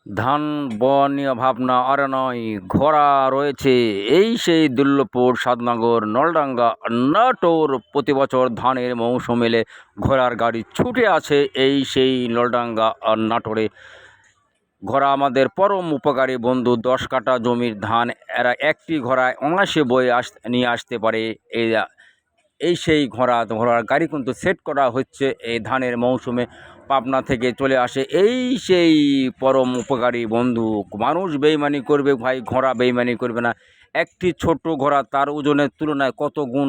ধান বনীয় ভাবনা আর নয়, ঘোড়া রয়েছে এই সেই দুর্লভপুর, সাতনগর, নলডাঙ্গা, নাটোর। প্রতি বছর ধানের মৌসুম এলে ঘোড়ার গাড়ি ছুটে আছে এই সেই নলডাঙ্গা আর নাটোরে। ঘোড়া আমাদের পরম উপকারী বন্ধু। 10 কাঠা জমির ধান এরা একটি ঘোড়ায় অনায়াসে বয়ে নিয়ে আসতে পারে। এই এই সেই ঘোড়ার গাড়ি কিন্তু সেট করা হচ্ছে এই ধানের মৌসুমে। পাবনা থেকে চলে আসে এই সেই পরম উপকারী বন্ধু। মানুষ বেইমানি করবে ভাই, ঘোড়া বেইমানি করবে না। একটি ছোট ঘোড়া তার ওজনের তুলনায় কত গুণ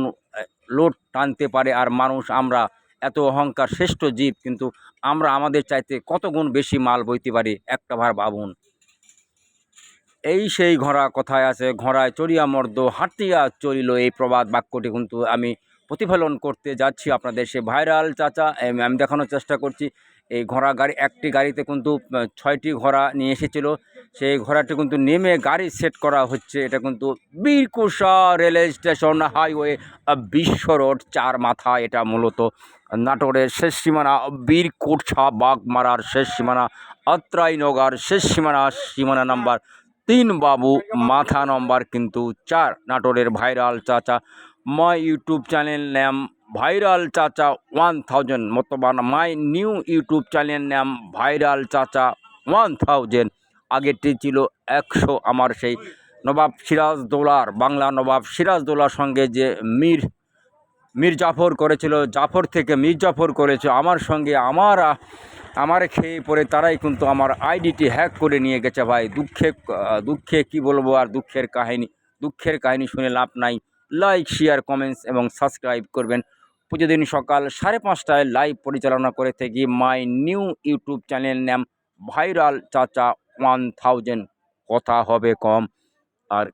লোড টানতে পারে। আর মানুষ আমরা এত অহংকার শ্রেষ্ঠ জীব, কিন্তু আমরা আমাদের চাইতে কত গুণ বেশি মাল বইতে পারি, একটা ভার ভাবুন। এই সেই ঘোড়া কথায় আছে, ঘোড়ায় চড়িয়া মর্দ হাঁটিয়া চলিল। এই প্রবাদ বাক্যটি কিন্তু আমি প্রতিফলন করতে যাচ্ছি আপনাদের। সে ভাইরাল চাচা আমি দেখানোর চেষ্টা করছি। এই ঘোড়া গাড়ি, একটি গাড়িতে কিন্তু 6টি ঘোড়া নিয়ে এসেছিল। সেই ঘোড়াটি কিন্তু নেমে গাড়ি সেট করা হচ্ছে। এটা কিন্তু বীরকুশা রেল স্টেশন, হাইওয়ে, বিশ্ব রোড, 4 মাথা। এটা মূলত নাটোরের শেষ সীমানা, বীরকুশা বাগমারার শেষ সীমানা, আত্রাইনগর শেষ সীমানা নাম্বার 3 বাবু, মাথা নম্বর কিন্তু 4। নাটোরের ভাইরাল চাচা। মাই ইউটিউব চ্যানেল নাম ভাইরাল চাচা 1000, বর্তমান মাই নিউ ইউটিউব চ্যানেল নাম ভাইরাল চাচা 1000। আগেরটি ছিল 100। আমার সেই নবাব সিরাজদৌলার, বাংলা নবাব সিরাজদৌলার সঙ্গে যে মীর জাফর করেছিল, জাফর থেকে মীর জাফর করেছে আমার সঙ্গে। আমার খেয়ে পড়ে তারাই কিন্তু আমার আইডিটি হ্যাক করে নিয়ে গেছে ভাই। দুঃখে কি বলবো আর, দুঃখের কাহিনী শুনে লাভ নাই। লাইক, শেয়ার, কমেন্টস এবং সাবস্ক্রাইব করবেন। প্রতিদিন সকাল 5:30টায় লাইভ পরিচালনা করে থাকি মাই নিউ ইউটিউব চ্যানেল নাম ভাইরাল চাচা 1000। কথা হবে কম আর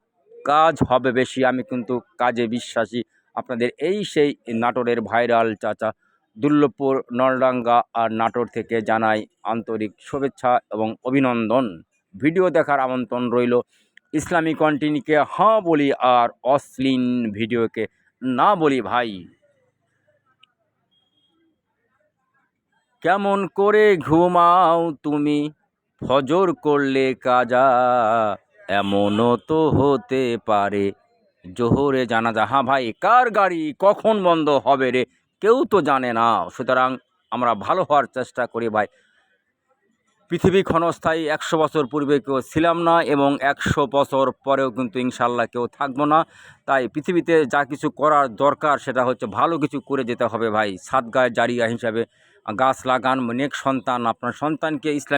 কাজ হবে বেশি, আমি কিন্তু কাজে বিশ্বাসী। আপনাদের এই সেই নাটোরের ভাইরাল চাচা, দুর্লভপুর, নলডাঙ্গা আর নাটোর থেকে জানাই আন্তরিক শুভেচ্ছা এবং অভিনন্দন। ভিডিও দেখার আমন্ত্রণ রইল। ইসলামী কন্টেন্টকে হ্যাঁ বলি আর অশ্লীল ভিডিওকে না বলি ভাই। কেমন করে ঘুমাও তুমি, ফজর করলে কাজা, এমনও তো হতে পারে জোহরে জানাজা। হ্যাঁ ভাই, কার গাড়ি কখন বন্ধ হবে রে, কেউ তো জানে না। সুতরাং আমরা ভালো হওয়ার চেষ্টা করি ভাই। পৃথিবী ক্ষণস্থায়ী, 100 বছর পূর্বে কেউ ছিলাম না এবং 100 বছর পরেও কিন্তু ইনশাল্লাহ কেউ থাকবো না। তাই পৃথিবীতে যা কিছু করার দরকার সেটা হচ্ছে ভালো কিছু করে যেতে হবে ভাই। সাদগায়ে জারিয়া হিসাবে গাছ লাগান, নেক সন্তান, আপনার সন্তানকে ইসলাম